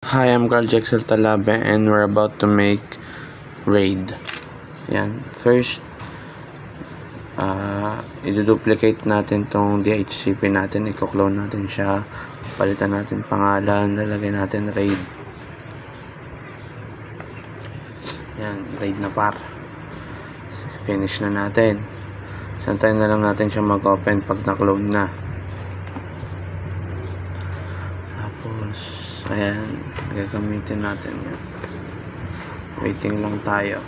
Hi, I'm Carl Jexel Talabe and we're about to make raid. Yan. First, i-duplicate natin tong DHCP natin. I-clone natin siya. Palitan natin pangalan. Lalagay natin raid. Yan. Raid na par. Finish na natin. Santayin na lang natin siya mag-open pag na-clone na. Tapos, ayan. Gagamitin natin yan. Waiting lang tayo.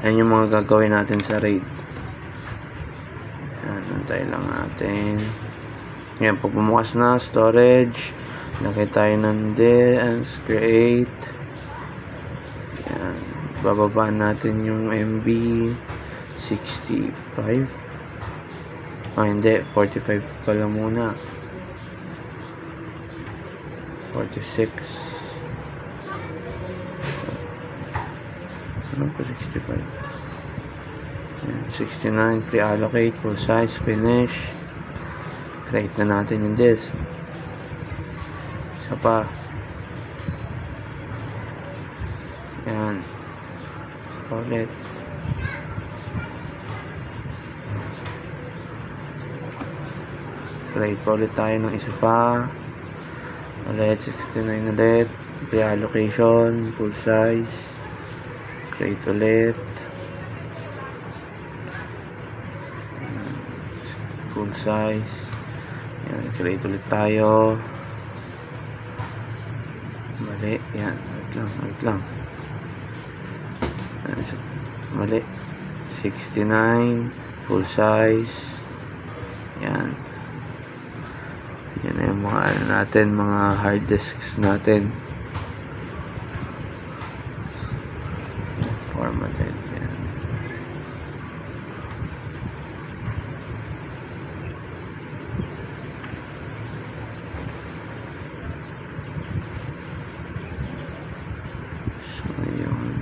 Ayan yung mga gagawin natin sa raid. Ayan, antay lang natin. Ayan, pag bumukas na, storage. Lagay tayo ng this, create. Ayan, bababaan natin yung MB 65. Hindi, 45 pala muna. 46. Ano pa 65? Ayan, 69, pre-allocate, full size, finish. Create na natin yung disk. Isa pa. Ayan. Isa pa ulit. Create pa ulit tayo ng isa pa. Ulit, 69 ulit. Pre-allocation, full size. Create ulit. Full size. Yan, create ulit tayo. Mali. Yan, wait lang. Mali. 69 full size. Yan. Yan na yung mga ano natin, mga hard disks natin. Formatted. Yan. So, yun.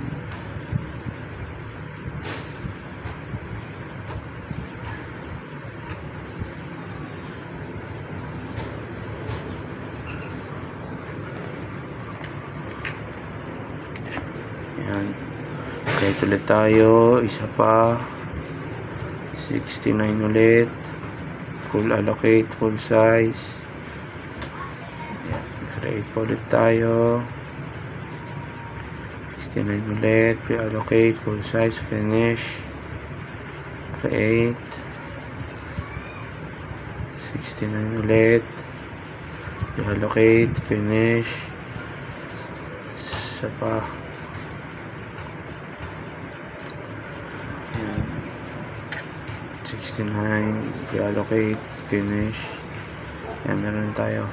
Yan. Kahit ulit tayo. Isa pa. 69 ulit. Full allocate. Full size. Yan. Create pa ulit tayo. 69 ulit. Pre-allocate. Full size. Finish. Create. 69 ulit. Pre-allocate. Finish. Isa pa. 69, pre-allocate, finish. Yan, meron tayo.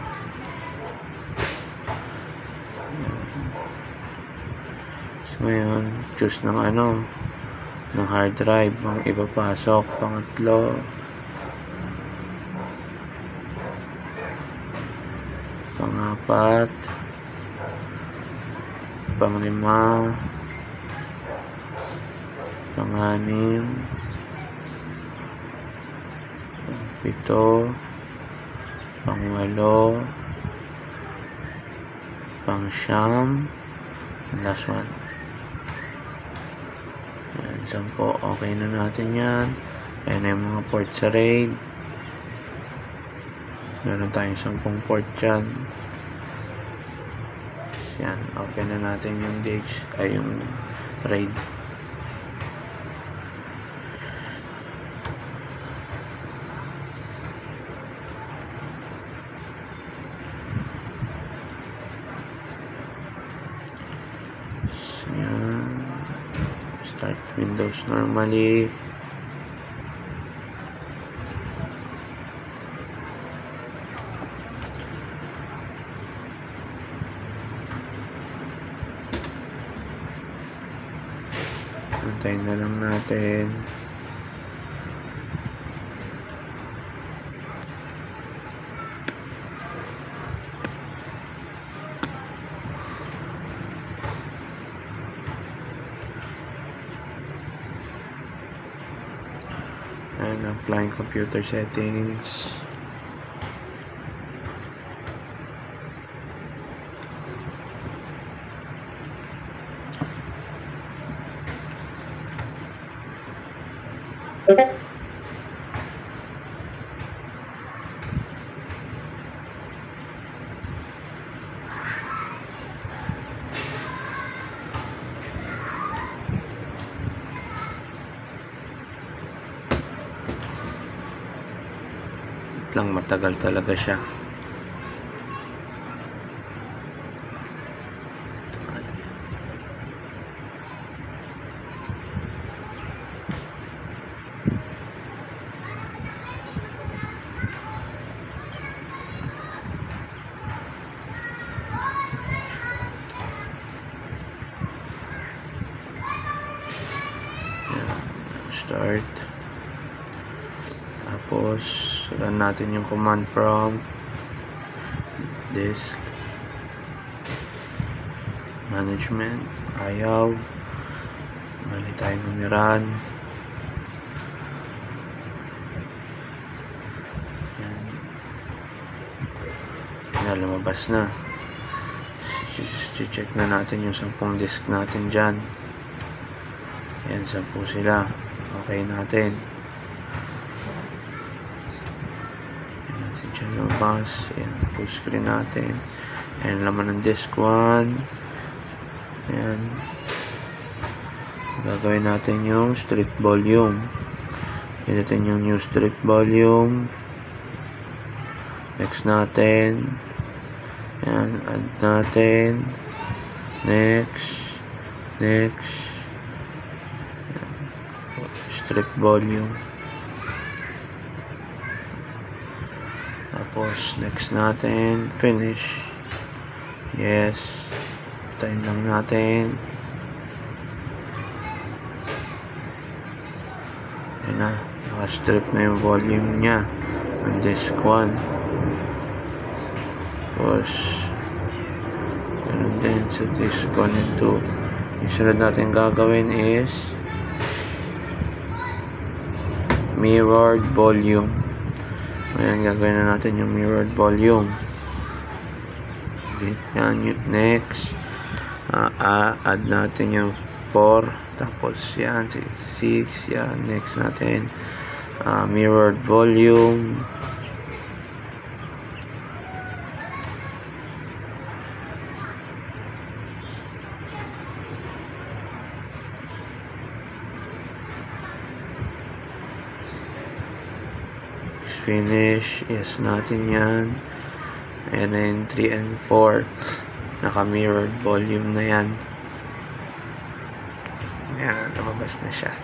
Yan. So, ngayon, choose ng ng hard drive, ang ipapasok. Pangatlo. Pangapat. Panglima. Panganim. Pito, pangwalo, pangsyam, last one. Yan, 10. Okay na natin yan. Ayan na yung mga port sa RAID. Meron tayong 10 port dyan. Yan, open na natin yung yung RAID. Yan. Start Windows normally. Antayin na lang natin. And applying computer settings. lang, matagal talaga siya. Start. Tapos run natin yung command prompt, disk management, ayaw, mali tayo ng run. Yan, lumabas na. Check na natin yung 10 disk natin dyan. Yan, 10 sila. Okay natin. Yan, dyan lumabas. Yan, full screen natin. Yan, laman ng disk 1. Yan. Gagawin natin yung strip volume. Pilitin yung new strip volume. Next natin. Yan, add natin. Next. Strip volume. Tapos next natin, finish. Yes. Tayin lang natin. Ayan na, naka-strip na yung volume nya ng disk 1. Tapos ganun din sa disk 1 and 2. Yung sunod natin gagawin is mirrored volume. Ayan, gagawin na natin yung mirrored volume. Okay, yan, next. Add natin yung 4. Tapos yan, 6. Yan, next natin. Mirrored volume. Finish. Yes natin yan. And then 3 and 4 naka mirrored volume na yan. Ayan, lumabas na siya.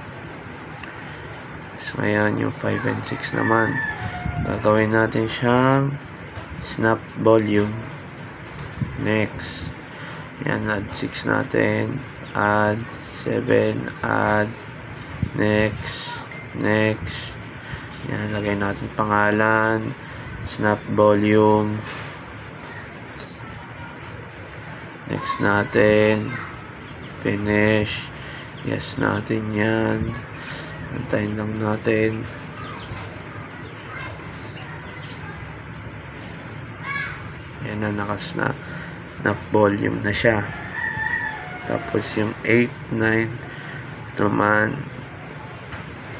So ngayon yung 5 and 6 naman, gagawin natin siyang snap volume. Next. Ayan, add 6 natin, add 7, add next. Yan, lagay natin pangalan, snap volume. Next natin, finish. Yes natin yan. Antayin lang natin. Yan na, naka-snap volume na siya. Tapos yung 8, 9 naman,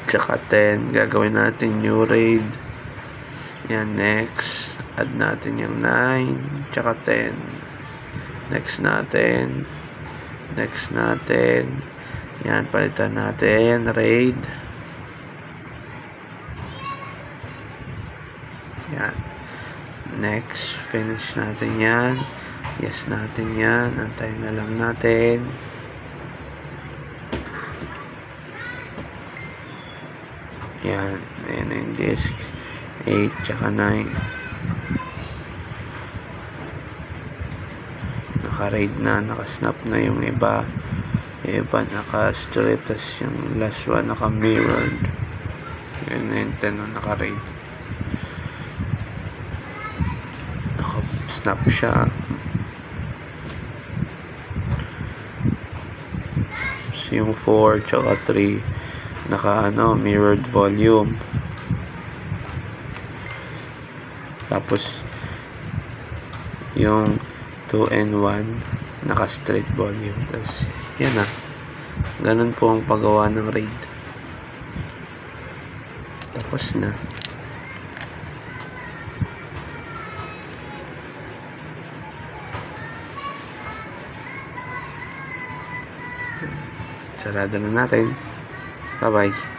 tsaka 10, gagawin natin new RAID. Yan, next. Add natin yung 9, tsaka 10. Next natin. Yan, palitan natin RAID. Yan. Next, finish natin yan. Yes natin yan. Antayin na lang natin. Yan, ayan yung disk 8 tsaka 9. Naka-RAID na, naka-snap na yung iba. Yung iba naka-strip, tas yung last one naka-mirrored. Ayan yung 10 na naka-RAID. Naka-snap siya. So, yung 4 tsaka 3 naka mirrored volume. Tapos yung 2 and 1 naka straight volume. Tapos yan na, ganun po ang paggawa ng RAID. Tapos na. Sarado na natin. Bye-bye.